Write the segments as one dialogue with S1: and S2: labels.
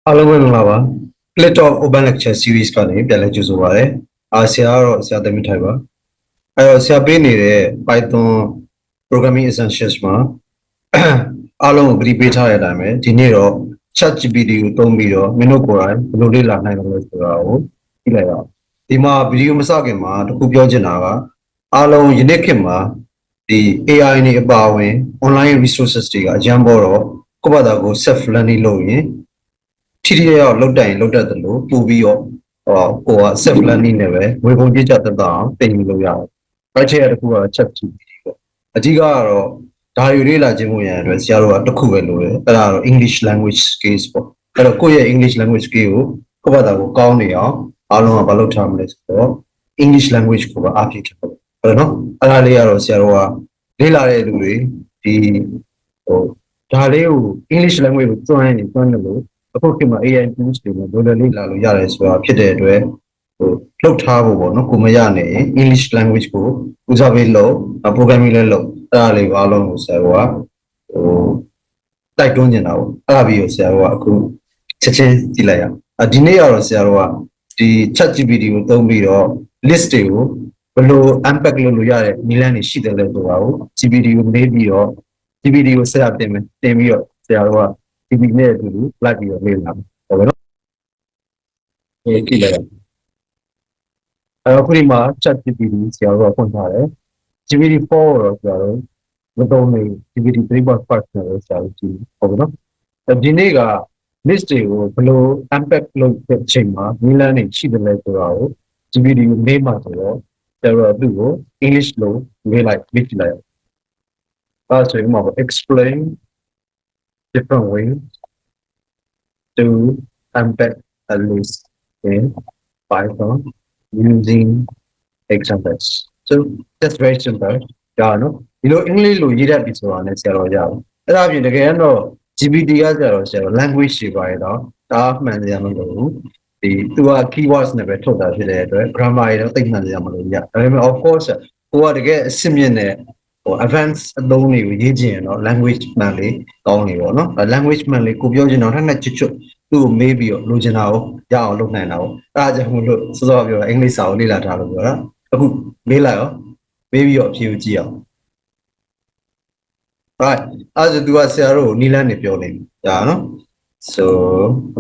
S1: အားလုံးပဲမင်္ဂလာပါ Click Talk Open Lecture Series ကနေပြန်လည်ကြိုဆိုပါရစေ။ဆရာကတော့ဆရာသမီးထိုင်ပါ။အဲ့တော့ဆရာပေးနေတဲ့ Python Programming Essentials မှာအားလုံးကိုကြည့်ပေးထားတဲ့အတိုင်းပဲဒီနေ့တော့ ChatGPT ကိုသုံးပြီးတော့မင်းတို့ကိုယ်တိုင်ဘယ်လိုလေ့လာနိုင်လဲဆိုတာကိုကြည့်လိုက်အောင်။ဒီမှာဗီဒီယိုမစခင်မှာတခုပြောချင်တာကအားလုံးယနေ့ခေတ်မှာဒီ AI နဲ့အပါအဝင် online resources တွေကအရန်ပေါ်တော့ကိုယ့်ဘာသာကို self learning လုပ်ရင်ထိထိရောက်လောက်တိုင်လောက်တတ်တယ်လို့ပို့ပြီးတော့ကိုက self learning နဲ့ပဲဝေပုံကြည့်ကြတတ်အောင်သင်ယူလို့ရတယ်။ criteria တစ်ခုက chat GPT ပေါ့။အဓိကကတော့ဒါတွေလေ့လာခြင်းမှုရန်အတွက်ဆရာတို့ကတစ်ခုပဲလို့ရတယ်။အဲ့ဒါတော့ English language skills ပေါ့။အဲ့တော့ကိုယ့်ရဲ့ English language skill ကိုဘာသာကိုကောင်းနေအောင်အားလုံးကမလုပ်ထားမလဲဆိုတော့ English language ကိုအားဖြည့်ထားပေါ့။ဟုတ်နော်။အဲ့ဒါလေးကတော့ဆရာတို့ကလေ့လာတဲ့လူတွေဒီဒါလေးကို English language ကိုကျွမ်းတယ်လို့အခုခေတ်မှာ AI tools တွေနဲ့လိုလေ့လာလို့ရတယ်ဆိုတာဖြစ်တဲ့အတွက်လှုပ်ထားဖို့ပေါ့နော်ကိုမရနေ English language ကိုဦးစားပေးလို့ programming လည်းလုပ်အဲ့ဒါလေးကိုအားလုံးကိုဆရာတို့ကတိုက်တွန်းနေတာပေါ့အဲ့ဒါပြီးတော့ဆရာတို့ကအခုချက်ချင်းကြည့်လိုက်ရအောင်ဒီနေ့ကတော့ဆရာတို့ကဒီ chat GPT ကိုသုံးပြီးတော့ list တွေကိုဘယ်လို unpack လုပ်လို့ရတဲ့နည်းလမ်းတွေရှိတယ်လဲဆိုတာကို GPT ကိုမေးပြီးတော့ GPT ကိုဆရာတင်ပြီးတော့ဆရာတို့က GPT နဲ့အတူတူလိုက်ပြီးတော့လေ့လာဟုတ်ကဲ့နော်ကြည့်လိုက်ရအခုဒီမှာ chat GPT ဆရာတို့ကဖွင့်ထားတယ် GPT-4 တော့ဆရာတို့မသုံးနေ GPT-3.5 နဲ့ဆရာတို့ကြည့်ဟုတ်ကဲ့နော်ဒီနေ့က list တွေကိုဘယ်လို unpack လုပ်တဲ့အချိန်မှာနည်းလမ်းတွေရှိတယ်လဲဆိုတာကို GPT ကိုမေးမှဆိုတော့ဆရာတို့ကသူ့ကို English လို့မေးကြည့်လိုက်အဲ့ဆိုရင်မှာ explain different ways to unpack a list in Python using examples. So that's very simple. ဒါနော်ဒီလို English လို့ရေးတတ်ပြီဆိုတာနဲ့ဆရာတော်ရတယ်။အဲ့ဒါပြင်တကယ်တော့ GPT ကဆရာတော် language တွေပါရတော့ဒါမှန်စရာမလိုဘူး။ဒီသူက keywords နဲ့ပဲထုတ်တာဖြစ်တဲ့အတွက် grammar တွေတော့သိမှန်စရာမလိုရ။ဒါပေမဲ့ of course ကိုကတကယ်အဆင့်မြင့်တဲ့ advanced အသုံးတွေကိုရေးချင်ရင်တော့ language မှန်လေးကောင်းနေပေါ့နော်။ language မှန်လေးကိုပြောချင်တော့နဲ့ချွတ်သူ့ကိုမေးပြီးတော့လိုချင်တာကိုရအောင်လုပ်နိုင်တာပေါ့။အဲ့ဒါကြောင့်မို့လို့စောစောပြောတာအင်္ဂလိပ်စာကိုလေ့လာထားလို့ပြောတာ။အခုမေးလိုက်ရောမေးပြီးတော့အဖြေကိုကြည့်အောင် right အဲ့ဒါသူကဆရာတို့ကိုနီလန်းနေပြောနေဒါနော် so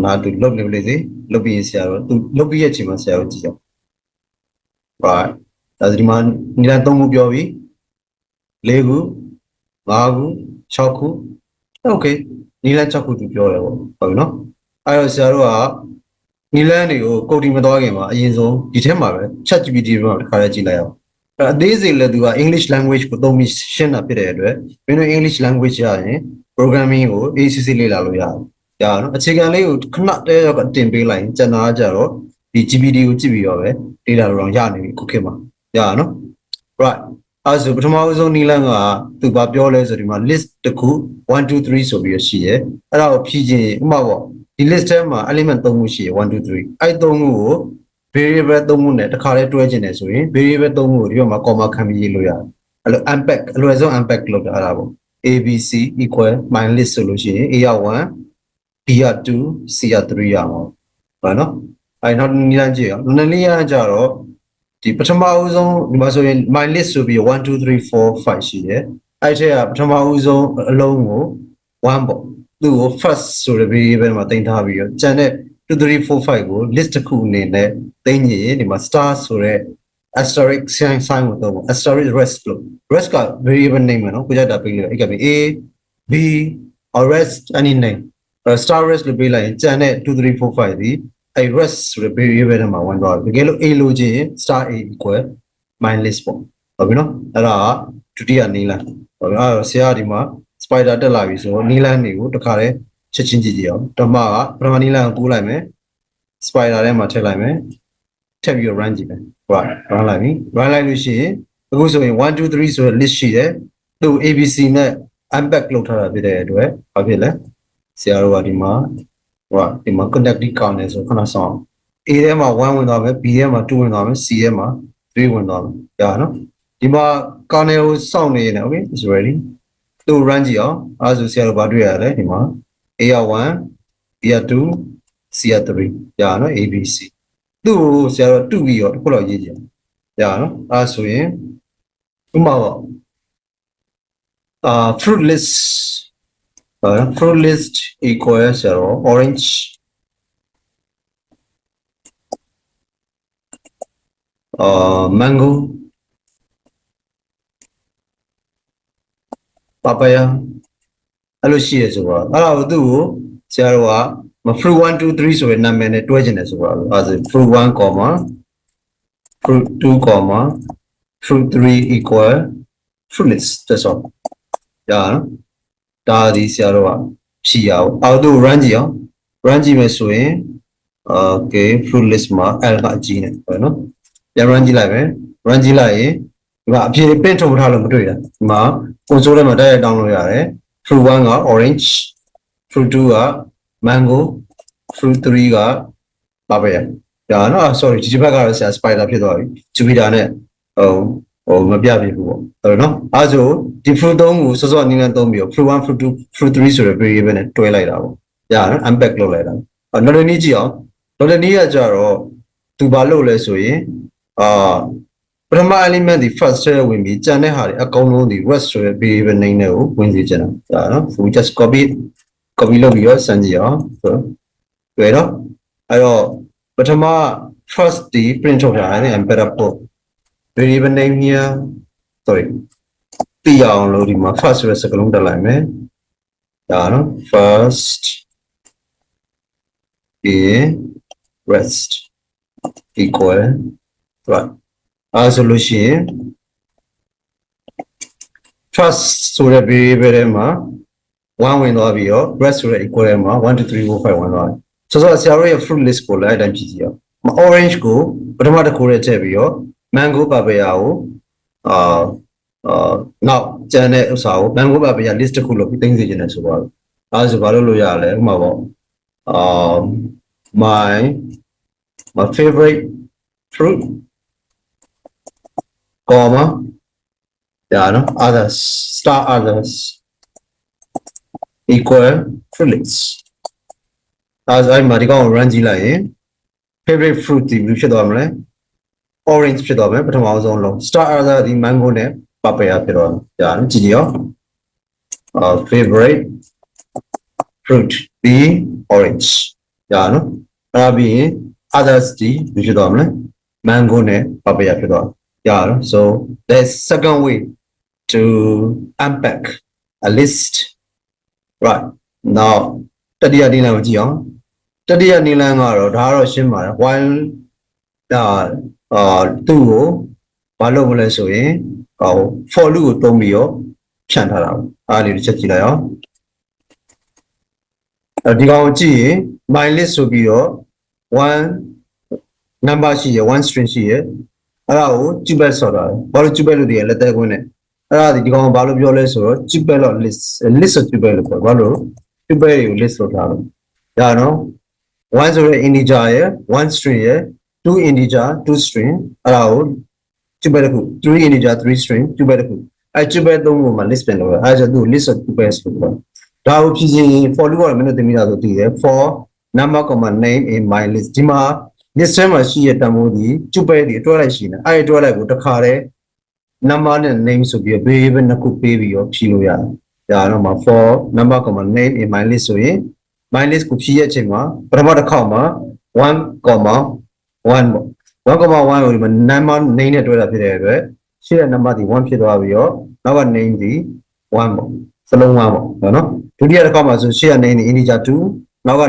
S1: နာသူလုတ်နေလေစေလုတ်ပြီးဆရာတို့သူလုတ်ပြီးရဲ့ချိန်မှာဆရာတို့ကြည့်အောင် right ဒါဒီမှာနီလန်း3ခုပြောပြီး4ခု5ခု6ခု okay နီလန်း6ခုသူပြောတယ်ပေါ့ဟုတ်ပြီနော်အဲ့တော့ဆရာတို့ကနီလန်းတွေကိုကုတ်တီမသွားခင်မှာအရင်ဆုံးဒီထဲမှာပဲ chat GPT တော့တစ်ခါလေးကြည့်လိုက်အောင်အသေးစိတ်လည်းသူက English language ကိုသုံးပြီးရှင်းတာဖြစ်တဲ့အတွက်မင်းတို့ English language ရရင် programming ကို ACC လေ့လာလို့ရတယ်။ဒါနော်အခြေခံလေးကိုခဏတည်းတော့တင်ပေးလိုက်ရင်ကျန်တာကြတော့ဒီ GPT ကိုကြည့်ပြီးတော့ပဲလေ့လာလို့ရနေပြီခုခေတ်မှာရနော် right အဲဆိုပထမဆုံးနီလန်းကသူဘာပြောလဲဆိုဒီမှာ list တစ်ခု1 2 3ဆိုပြီးရှိရဲအဲ့ဒါကိုဖြည့်ခြင်းဥပမာပေါ့ဒီ list ထဲမှာ element 3ခုရှိရ1 2 3အဲ့3ခုကိုvariable 3ခုနဲ့တစ်ခါလေးတွဲကျင်တယ်ဆိုရင် variable 3ခုကိုဒီဘက်မှာ comma ခံပြီးရေးလို့ရတယ်အဲ့လို unpack အလွယ်ဆုံး unpack လုပ်တာအဲ့ဒါပေါ့ abc equal my list ဆိုလို့ရှိရင် a က1 b က2 c က3ရအောင်ဟုတ်နော်အဲ့နောက်နည်းလမ်းကြည့်အောင်နည်းလမ်းကြတော့ဒီပထမဦးဆုံးဒီမှာဆိုရင် my list ဆိုပြီး1 2 3 4 5ရှိတယ်အဲ့ထက်ကပထမဦးဆုံးအလုံးကို1ပေါ့သူ့ကို first ဆိုတဲ့ variable မှာတင်ထားပြီးတော့ကျန်တဲ့2 3 4 5ကို list တစ်ခုအနေနဲ့သိညင်ဒီမှာ star ဆိုတဲ့ asterisk sign ကိုတော့ asterisk rest လို့ rest က variable name ပဲเนาะကိုကြတာပေးလို့အဲ့ကပဲ a b or rest any name star rest လို့ပေးလိုက်ရင်ကျန်တဲ့2 3 4 5ဒီအဲ့ rest ဆိုတဲ့ variable ထဲမှာဝင်သွားပြီတကယ်လို့ a လို့ချင်း star a equal my list ပေါ့ဟုတ်ပြီเนาะအဲ့ဒါကဒုတိယနီလန်းဟုတ်ပြီအဲ့တော့ဆရာဒီမှာ spider တက်လာပြီဆိုတော့နီလန်းတွေကိုတခါတည်းချက်ချင်းကြည့်ကြည့်အောင်ဓမ္မကပထမနီလန်းကိုကူးလိုက်မယ် spider ထဲမှာထည့်လိုက်မယ်ထည့်ပြီးတော့ run ကြည့်မယ်ဟုတ် run လိုက်ပြီ run လိုက်လို့ရှိရင်အခုဆိုရင်1 2 3ဆိုတဲ့ list ရှိတယ်သူ့ abc နဲ့ unpack လုပ်ထားတာဖြစ်တဲ့အတွက်ဘာဖြစ်လဲဆရာတို့ကဒီမှာဒီမှာ connected count နဲ့ဆိုခဏဆောင် a ထဲမှာ1ဝင်သွားမယ် b ထဲမှာ2ဝင်သွားမယ် c ထဲမှာ3ဝင်သွားမယ်ကြာနော်ဒီမှာ count ကိုစောင့်နေနေ okay is ready သူ run ကြည့်အောင်အဲဆိုဆရာတို့ဘာတွေ့ရလဲဒီမှာ a က1 b က2 C က3ရနော် A B C သူ့ကိုဆရာတော်တူပြီးတော့တစ်ခုလောက်ရေးကြည့်ရနော်အဲဆိုရင်ဥပမာပေါ့fruit list fruit list equal ဆရာတော် orange mango papaya အဲ့လိုရှိရဆိုတော့အဲ့ဒါကိုသူ့ကိုဆရာတော်ကfruit 1 2 3ဆိုတဲ့နာမည်နဲ့တွဲကျင်တယ်ဆိုတော့အဲ့ဒါ fruit 1, fruit 2, fruit 3 equal fruit list that's all ရနော်ဒါဒီဆရာတော်ကဖြီးရအောင်အောက်သူ run ကြည့်အောင် run ကြည့်မယ်ဆိုရင် okay fruit list မှာ L ကအကြီးနဲ့ဟုတ်နော်ပြန် run ကြည့်လိုက်မယ် run ကြည့်လိုက်ရင်ဒီမှာအဖြေပင့်ထုတ်ထားလို့မတွေ့တာဒီမှာ console ထဲမှာတိုက်ရိုက်တောင်းလို့ရတယ် fruit 1က orange fruit 2က mango fruit 3က papaya ဒါနော် sorry ဒီဘက်ကတော့ဆရာ spider ဖြစ်သွားပြီ Jupyter နဲ့မပြပြဘူးပေါ့ဟုတ်နော်အဲဆိုဒီ fruit 3ကိုစောစောနည်းနည်းသုံးပြီးတော့ fruit 1 fruit 2 fruit 3ဆိုတဲ့ variable နဲ့တွဲလိုက်တာပေါ့ရနော် unpack လုပ်လိုက်တာနောက်တစ်နည်းကြည့်အောင်နောက်တစ်နည်းကကြတော့သူဘာလုပ်လဲဆိုရင်ပထမ element ဒီ first ထဲဝင်ပြီးကျန်တဲ့ဟာတွေအကုန်လုံးဒီ rest ဆိုတဲ့ variable name နဲ့ကိုဝင်စေချင်တာဒါနော် we just copy လုပ်ပြီးတော့စမ်းကြည့်အောင်ဆိုတွေ့တော့အဲ့တော့ပထမ first ဒီ print ထုတ်ထားတယ် and better put variable name here sorry သိအောင်လို့ဒီမှာ first ဆိုတဲ့စကားလုံးတက်လိုက်မယ်ဒါနော် first is rest equal right အဲဆိုလို့ရှိရင် first ဆိုတဲ့ variable ထဲမှာ1ဝင်သွားပြီးတော့ rest ဆိုတဲ့ equal ထဲမှာ1 2 3 4 5ဝင်သွားတယ်ဆိုတော့ဆရာတို့ရဲ့ fruit list ကိုလည်းအဲ့တိုင်းကြည့်ကြည့်အောင် orange ကိုပထမတစ်ခုတည်းထည့်ပြီးတော့ mango papaya ကိုနောက်ကျန်တဲ့ဥစ္စာကို mango papaya list တစ်ခုလုပ်ပြီးသိမ်းစေချင်တယ်ဆိုတော့အဲဆိုဘာလို့ရလဲဥပမာပေါ့my favorite fruit comma no others star others equal fruit list as I မှာဒီကောင် run ကြည့်လိုက်ရင် favorite fruit ဒီဘယ်လိုဖြစ်သွားမလဲ orange ဖြစ်သွားမယ်ပထမဆုံးလုံး star other ဒီ mango နဲ့ papaya ဖြစ်သွားတယ်ကြာနော်ကြည့်ကြည့်ရောfavorite fruit ဒီ orange ကြာနော်အဲ့ဒါပြီးရင် others ဒီဘယ်ဖြစ်သွားမလဲ mango နဲ့ papaya ဖြစ်သွားကြာနော် so there's second way to unpack a list right now တတိယနည်းလမ်းကိုကြည့်အောင်တတိယနည်းလမ်းကတော့ဒါကတော့ရှင်းပါတယ် while သူ့ကိုဘာလုပ်မလဲဆိုရင်for loop ကိုတုံးပြီးတော့ဖြန့်ထားတာပေါ့အားလေးတစ်ချက်ကြည့်လိုက်အောင်ဒီကောင်ကိုကြည့်ရင် my list ဆိုပြီးတော့ one number ရှိရ one string ရှိရအဲ့ဒါကို Jupyter ဆိုတာဘာလို့ Jupyter လို့တည်းလက်သေးခွင်းနဲ့အဲ့ဒါဒီကောင်ဘာလို့ပြောလဲဆိုတော့ Jupyter list ဆို Jupyter လို့ပြောဘာလို့ Jupyter ကို list လုပ်ထားလို့ဒါနော် one ဆိုတဲ့ integer ရ one string ရ two integer two string အဲ့ဒါကို Jupyter တစ်ခု three integer three string Jupyter တစ်ခုအဲ့ Jupyter သုံးခုမှာ list ပြန်လုပ်ရအဲ့ဒါဆိုသူ list of Jupyter ဆိုတော့ဒါကိုဖြည်းဖြည်း for loop ကတော့မင်းတို့သင်မိတာဆိုတည်ရ for number comma name in my list ဒီမှာ list ထဲမှာရှိရတန်ဖိုးဒီ Jupyter ဒီအတွဲလိုက်ရှိနေအဲ့အတွဲလိုက်ကိုတစ်ခါတည်း number နဲ့ name ဆိုပြီး variable နှစ်ခုပေးပြီးတော့ဖြည့်လို့ရတယ်ဒါတော့မှာ for number comma name in my list ဆိုရင် my list ကိုဖြည့်ရတဲ့အချိန်မှာပထမတစ်ခေါက်မှာ1 comma 1ပေါ့1 comma 1ကိုဒီမှာ number name နဲ့တွဲတာဖြစ်တဲ့အတွက်ရှေ့ရဲ့ numberဒီ1ဖြစ်သွားပြီးတော့နောက်က name ဒီ1ပေါ့စလုံး1ပေါ့နော်ဒုတိယတစ်ခေါက်မှာဆိုရှေ့ရဲ့ name ဒီ integer 2နောက်က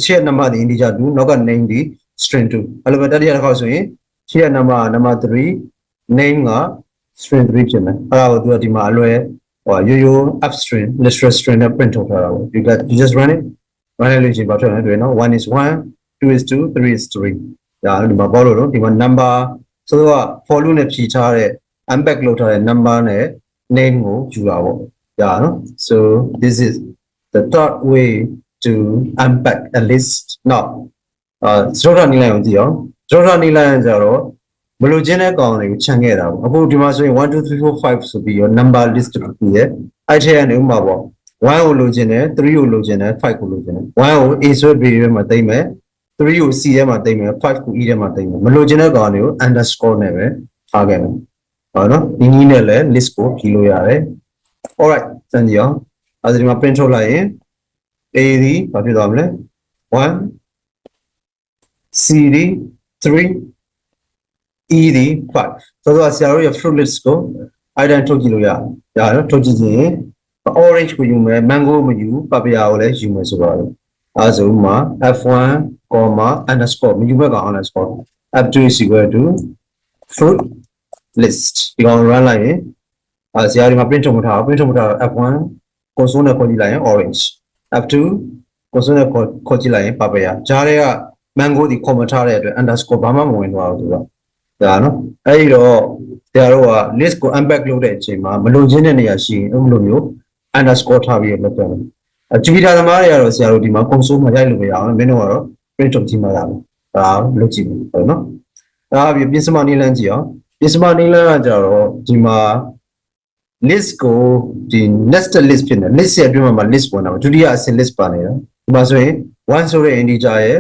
S1: ရှေ့ရဲ့ number ဒီ integer 2နောက်က name ဒီ string 2အဲ့လိုပဲတတိယတစ်ခေါက်ဆိုရင်ရှေ့ရဲ့ number 3 name က string 3ဖြစ်မယ်အဲ့ဒါကိုသူကဒီမှာအလွယ်ရိုး f string literal string နဲ့ print ထုတ်ထားတာပေါ့ you just run it လို့ရှိရင်ဘာဖြစ်လဲတွေ့နော်1 is 1 2 is 2 3 is 3ဒါဒီမှာပေါ့လို့တော့ဒီမှာ number ဆိုတော့ for loop နဲ့ဖြည့်ထားတဲ့ unpack လုပ်ထားတဲ့ number နဲ့ name ကိုယူတာပေါ့ဒါနော် so this is the third way to unpack a list now စရောနည်းလမ်းကိုကြည့်အောင်စရောနည်းလမ်းကျတော့မလို့ချင်းတဲ့ကောင်တွေကိုခြံခဲ့တာပေါ့အခုဒီမှာဆိုရင်1 2 3 4 5ဆိုပြီးတော့ number list တစ်ခုရဲ့အဲ့ထဲကနေဥပမာပေါ့1ကိုလိုချင်တယ်3ကိုလိုချင်တယ်5ကိုလိုချင်တယ်1ကို a ဆိုတဲ့ variable မှာသိမ့်မယ် 3ကို C ထဲမှာတိတ်မယ်5ကို E ထဲမှာတိတ်မယ်မလိုချင်တဲ့ကောင်တွေကို underscore နဲ့ပဲထားခဲ့မယ်ဟုတ်နော်ဒီနည်းနဲ့လည်း list ကိုဖြီးလို့ရတယ် alright စမ်းကြည့်အောင်အဲ့ဒီမှာ print ထုတ်လိုက်ရင် A ဒီဘာဖြစ်သွားမလဲ1 C ဒီ 3 E ဒီ 5ဆိုတော့ဆရာတို့ရဲ့ fruit list ကို item ထုတ်ကြည့်လို့ရတယ်နော်ထုတ်ကြည့်ရင် orange ကိုယူမယ် mango မယူ papaya ကိုလည်းယူမယ်ဆိုတော့အဲဆိုမှ f1 underscore မယူဘက်က underscore f2 is equal to fruit list ဒီကောင် run လိုက်ရင်ဆရာဒီမှာ print ထုတ်မထားဘူး print ထုတ်မထားတော့ f1 console နဲ့ခေါ်ကြည့်လိုက်ရင် orange f2 console နဲ့ခေါ်ကြည့်လိုက်ရင် papaya ဂျားတွေက mango ဒီ comment ထားတဲ့အတွက် underscore ဘာမှမဝင်သွားဘူးသူကဒါနော်အဲ့ဒီတော့ဆရာတို့က list ကို unpack လုပ်တဲ့အချိန်မှာမလိုချင်တဲ့နေရာရှိရင်အဲ့လိုမျိုး underscore ထားပြီးလုပ်တယ်Jupyter သမားတွေကတော့ဆရာတို့ဒီမှာ console မှာရိုက်လို့မရအောင်မင်းတို့ကတော့ print ထုတ်ကြည့်မှရမယ်ဒါလုပ်ကြည့်မယ်ဟုတ်နော်ဒါပြီးပြင်စမနီလန်းကြည့်အောင်ပြင်စမနီလန်းကကြတော့ဒီမှာ list ကိုဒီ nested list ဖြစ်နေ list ရဲ့အတွင်းမှာ list ဝင်တာဒုတိယအဆင့် list ပါနေတာဒီမှာဆိုရင်1ဆိုတဲ့ integer ရဲ့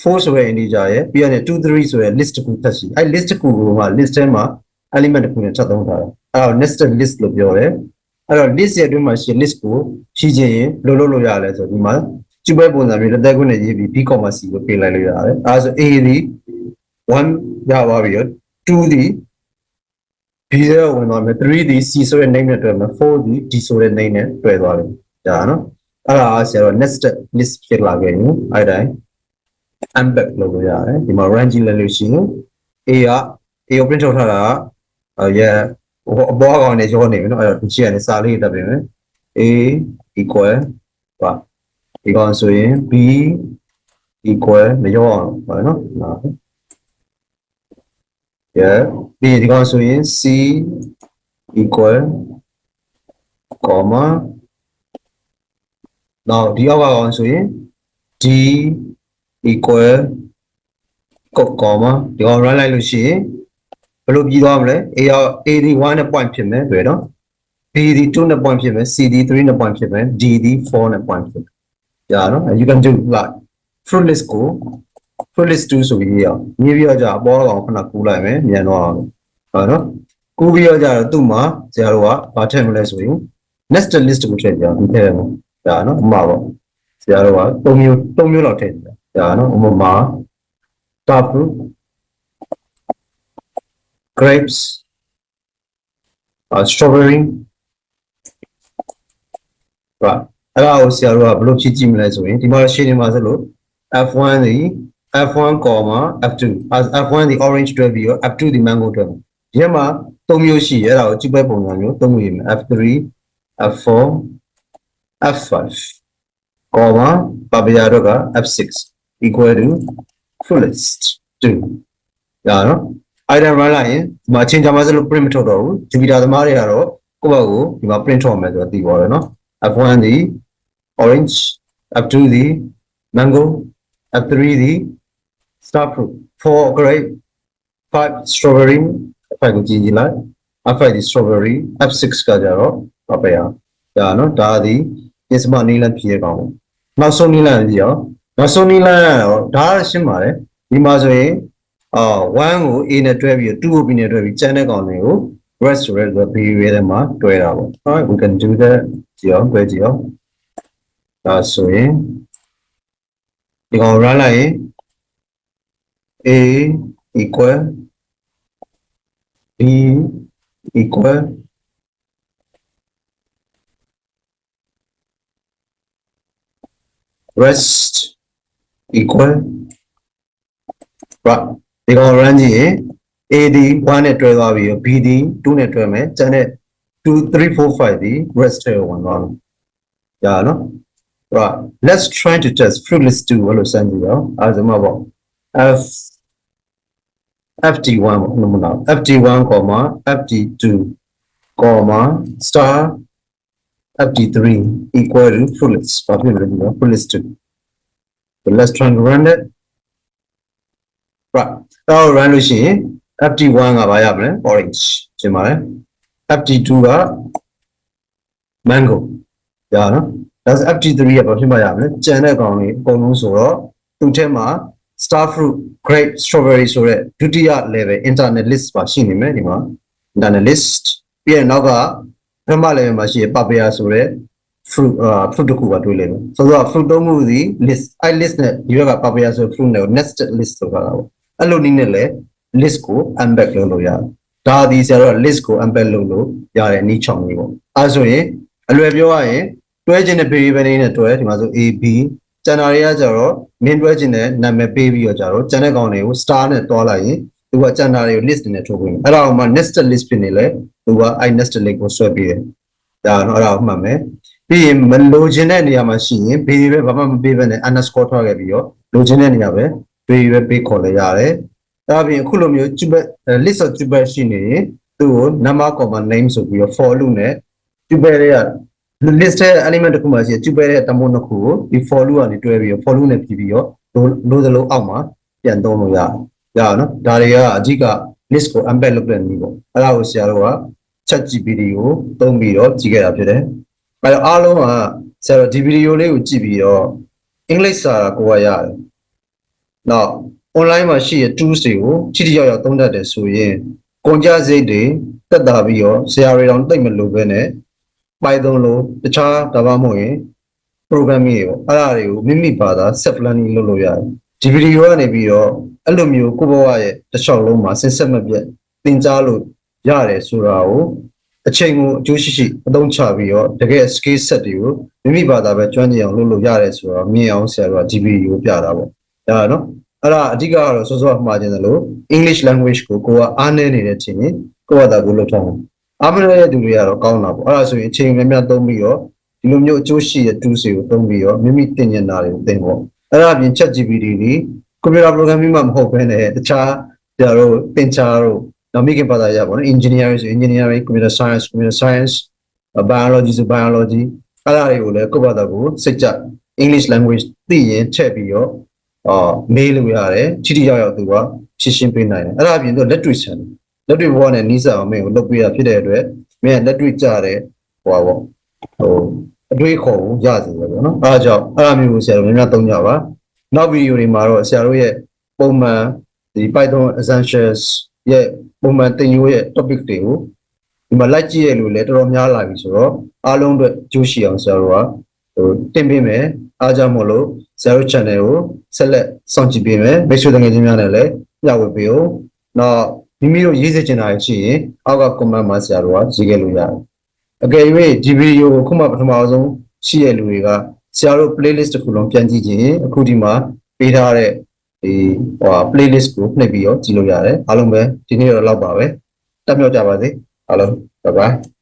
S1: 4ဆိုတဲ့ integer ရဲ့ပြီးရင်2 3ဆိုတဲ့ list တစ်ခုထပ်ရှိအဲ list တစ်ခုကိုမှ list ထဲမှာ element တစ်ခုနဲ့ထပ်သုံးထားတယ်အဲ့တော့ nested list လို့ပြောတယ်အဲ့တော့ list ရဲ့အတွင်းမှာရှိ list ကိုဖြည့်ခြင်းရင်လို့လို့ရလဲဆိုဒီမှာကျူပဲပုံစံမျိုးလက်သက်ခွင့်နဲ့ရေးပြီး b, c ကိုပေးလိုက်လို့ရတယ်အဲ့ဒါဆို a ဒီ1ရပါပြီရော2ဒီ b ရဲ့ဝင်သွားမယ်3ဒီ c ဆိုတဲ့ name နဲ့တွဲမယ်4ဒီ d ဆိုတဲ့ name နဲ့တွဲသွားတယ်ဒါနော်အဲ့ဒါဆရာတော့ nested list ဖြစ်လာခဲ့ရင်အဲ့တိုင်း unpack လုပ်လို့ရတယ်ဒီမှာ run ကြည့်လိုက်လို့ရှိရင် a ကို print ထုတ်ထားတာအပေါ်ကောင်နဲ့ရောနေပြီနော်အဲ့တော့ဒီချက်နဲ့စာလေးတက်ပြင်မယ် a equal ပါဒီကောင်ဆိုရင် b equal မရောအောင်ပါနော်ဒီကောင်ဆိုရင် c equal comma နောက်ဒီအောက်ကကောင်ဆိုရင် d equal comma ဒီကောင် run လိုက်လို့ရှိရင်ဘယ်လိုပြီးသွားမလဲ a ဒီ1နဲ့ point ဖြစ်မယ်တွေ့နော် b ဒီ2နဲ့ point ဖြစ်မယ် c ဒီ3နဲ့ point ဖြစ်မယ် d ဒီ4နဲ့ point ဖြစ်မယ်ဒါနော် you can do like fruit list ကို fruit list 2ဆိုပြီးရအောင်မြေပြီးတော့ကြာအပေါ်ကောင်ခဏကူးလိုက်မယ်မြန်တော့အောင်ဟုတ်နော်ကူးပြီးတော့ကြာတော့သူ့မှာဆရာတို့ကဘာထည့်မလဲဆိုရင် nested list ကိုထည့်ကြအောင်ဒီထည့်ရမယ်ဒါနော်ဥပမာပေါ့ဆရာတို့က3မျိုးလောက်ထည့်တယ်ဒါနော်ဥပမာ star fruit grapes strawberry right အဲ့ဒါကိုဆရာတို့ကဘယ်လိုဖြည့်ကြည့်မလဲဆိုရင်ဒီမှာရှင်းနေမှာဆိုလို့ f1 ဒီ f1, f2 f1 ဒီ orange တွဲပြီးတော့ f2 ဒီ mango တွဲပြီးဒီမှာ3မျိုးရှိရအဲ့ဒါကိုကြည့်ပဲပုံစံမျိုး3မျိုးရေးမယ် f3 f4 f5 papaya တို့က f6 equal to full list 2ဒါနော် item run လိုက်ရင်ဒီမှာ change မှာဆိုလို့ print မထုတ်တော့ဘူး Jupyter သမားတွေကတော့ကိုယ့်ဘက်ကိုဒီမှာ print ထုတ်မယ်ဆိုတော့သိပါတော့နော် f1 ဒီ orange f2 ဒီ mango f3 ဒီ star fruit 4 grape 5 strawberry 5ကိုကြည့်လိုက် f5 ဒီ strawberry f6 ကကြတော့ papaya ဒါနော်ဒါဒီ ပြင်စမနီလန်းဖြစ်ရကောင်နောက်ဆုံးနီလန်းကြည့်ရောနောက်ဆုံးနီလန်းကတော့ဒါရှင်းပါတယ်ဒီမှာဆိုရင်1ကို a နဲ့တွဲပြီး2ကို b နဲ့တွဲပြီးကျန်တဲ့ကောင်တွေကို rest ဆိုတဲ့ b ရဲထဲမှာတွဲတာပေါ့ alright we can do that ကြည့်အောင်တွဲကြည့်အောင်ဒါဆိုရင်ဒီကောင် run လိုက်ရင် a equal b equal rest equal right ဒီကောင် run ကြည့်ရင် a ဒီ1နဲ့တွဲသွားပြီးတော့ b ဒီ2နဲ့တွဲမယ်ကျန်တဲ့2 3 4 5ဒီ rest ထဲဝင်သွားမယ်ရနော် right let's try to test fruit list 2ဘယ်လိုစမ်းကြည့်ရောအဲဒါမှပေါ့ ft1 ပေါ့နမနာ ft1, ft2, star ft3 equal to full list ဘာဖြစ်လဲဒီက full list 2 so let's try to run it right တော့ run လို့ရှိရင် ft1 ကဘာရမလဲ orange ရှင်းပါတယ် ft2 က mango ရနော်ဒါဆို ft3 ကဘာဖြစ်မှရမလဲကြံတဲ့ကောင်လေးအကုန်လုံးဆိုတော့သူ့ထဲမှာ star fruit grape strawberry ဆိုတဲ့ဒုတိယ level internet list ပါရှိနေမယ်ဒီမှာ internet list ပြီးရင်နောက်ကပထမ level မှာရှိရ papaya ဆိုတဲ့ fruit fruit တစ်ခုပါတွေ့လိမ့်မယ်ဆိုတော့ fruit သုံးခုစီ list အဲ့ list နဲ့ဒီဘက်က papaya ဆို fruit နဲ့ nested list လို့ခေါ်တာပေါ့အဲ့လိုနည်းနဲ့လည်း list ကို unpack လုပ်လို့ရတယ်ဒါဒီဆရာတို့ list ကို unpack လုပ်လို့ရတဲ့နည်းချောင်းလေးပေါ့အဲဆိုရင်အလွယ်ပြောရရင်တွဲခြင်းတဲ့ variable တွေနဲ့တွဲဒီမှာဆို a b ကျန်တာတွေကကြတော့ main တွဲခြင်းတဲ့နာမည်ပေးပြီးတော့ကြတော့ကျန်တဲ့ကောင်တွေကို star နဲ့တွားလိုက်ရင်သူကကျန်တာတွေကို list နဲ့ထုတ်ပေးမယ်အဲ့ဒါမှ nested list ဖြစ်နေလေသူကအဲ့ nested list ကိုဆွဲပေးတယ်ဒါတော့အဲ့ဒါကိုမှတ်မယ်ပြီးရင်မလိုချင်တဲ့နေရာမှာရှိရင် variable ဘာမှမပေးဘဲနဲ့ underscore ထားခဲ့ပြီးတော့လိုချင်တဲ့နေရာပဲ variable ပေးခေါ်လဲရတယ်ဒါပြင်အခုလိုမျိုး list of tuple ရှိနေရင်သူ့ကို number comma name ဆိုပြီးတော့ for loop နဲ့ tuple တွေက list ရဲ့ element တစ်ခုမှရှိတယ် tuple ရဲ့တမိုးနှစ်ခုကိုဒီ for loop ကနေတွဲပြီးတော့ for loop နဲ့ပြီးပြီးတော့လိုသလိုအောက်မှာပြန်သုံးလို့ရတယ်ရအောင်နော်ဒါတွေကအဓိက list ကို unpack လုပ်တဲ့နည်းပေါ့အဲ့ဒါကိုဆရာတို့က chat GPT ကိုသုံးပြီးတော့ကြည့်ခဲ့တာဖြစ်တယ်အဲ့တော့အားလုံးကဆရာတို့ဒီဗီဒီယိုလေးကိုကြည့်ပြီးတော့အင်္ဂလိပ်စာကိုရရတယ်နောက် online မှာရှိတဲ့ tools တွေကိုချိတိရောက်ရောက်သုံးတတ်တယ်ဆိုရင်ကုန်ကြစိတ်တွေတက်တာပြီးတော့ဆရာတွေတောင်သိမ့်မလို့ပဲနဲ့ Python လို့တခြားဒါမှမဟုတ်ရင် programming တွေပေါ့အဲ့ဒါတွေကိုမိမိဘာသာ self learning လုပ်လို့ရတယ်ဒီဗီဒီယိုကနေပြီးတော့အဲ့လိုမျိုးကိုယ့်ဘဝရဲ့တစ်လျှောက်လုံးမှာစဉ်ဆက်မပြတ်သင်ကြားလို့ရတယ်ဆိုတာကိုအချိန်ကိုအကျိုးရှိရှိအသုံးချပြီးတော့တကယ် skill set တွေကိုမိမိဘာသာပဲကျွမ်းကျင်အောင်လုပ်လို့ရတယ်ဆိုတော့မြင်အောင်ဆရာတို့ကဒီဗီဒီယိုပြတာပေါ့ဒါနော်အဲ့ဒါအဓိကကတော့စောစောမှားခြင်းတယ်လို့ English language ကိုကိုကအားနည်းနေတဲ့အချိန်ကိုယ့်ဘာသာကိုလုပ်ထားအောင်အားမနည်းတဲ့သူတွေကတော့ကောင်းတာပေါ့အဲ့ဒါဆိုရင်အချိန်များများသုံးပြီးတော့ဒီလိုမျိုးအကျိုးရှိတဲ့ tools တွေကိုသုံးပြီးတော့မိမိသင်ကျင်တာတွေကိုသင်ပေါ့အဲ့ဒါအပြင် chat GPT တွေ computer programming မှမဟုတ်ဘဲနဲ့တခြားဆရာတို့သင်ချာတို့နောက်မိခင်ဘာသာရပါတော့ engineering ဆို engineering computer science biology ဆို biology အဲ့ဒါတွေကိုလည်းကိုယ့်ဘာသာကိုစိတ်ကြ English language သိရင်ထည့်ပြီးတော့မေးလို့ရတယ်ချိတိရောက်ရောက်သူကရှင်းရှင်းပေးနိုင်တယ်အဲ့ဒါအပြင်သူလက်တွေ့ဆန်လက်တွေ့ဘဝနဲ့နီးစပ်အောင်မင်းကိုလုပ်ပေးရဖြစ်တဲ့အတွက်မင်းကလက်တွေ့ကြတဲ့ဟိုအတွေးခေါ်ကိုရစေတယ်ပေါ့နော်အဲ့ဒါကြောင့်အဲ့ဒါမျိုးကိုဆရာတို့များများသုံးကြပါနောက်ဗီဒီယိုတွေမှာတော့ဆရာတို့ရဲ့ပုံမှန်ဒီ Python essentials ရဲ့ပုံမှန်သင်ယူရဲ့ topic တွေကိုဒီမှာလိုက်ကြည့်ရလို့လည်းတော်တော်များလာပြီဆိုတော့အားလုံးအတွက်ကြိုးရှိအောင်ဆရာတို့ကတင်ပေးမယ်အားကြောင့်မို့လို့ဆရာတို့ channel ကိုဆက်လက်စောင့်ကြည့်ပေးမယ်မိတ်ဆွေတငယ်ချင်းများနဲ့လည်းမျှဝေပေးအောင်နောက်မိမိတို့ရေးစေချင်တာရှိရင်အောက်က comment မှာဆရာတို့ကရေးခဲ့လို့ရတယ်အကယ်၍ဒီဗီဒီယိုကိုခုမှပထမဆုံးရှိရလူတွေကဆရာတို့ playlist တစ်ခုလုံးပြန်ကြည့်ခြင်းအခုဒီမှာပေးထားတဲ့ဒီplaylist ကိုနှိပ်ပြီးတော့ကြည့်လို့ရတယ်အားလုံးပဲဒီနေ့တော့လောက်ပါပဲတက်မြောက်ကြပါစေအားလုံး bye bye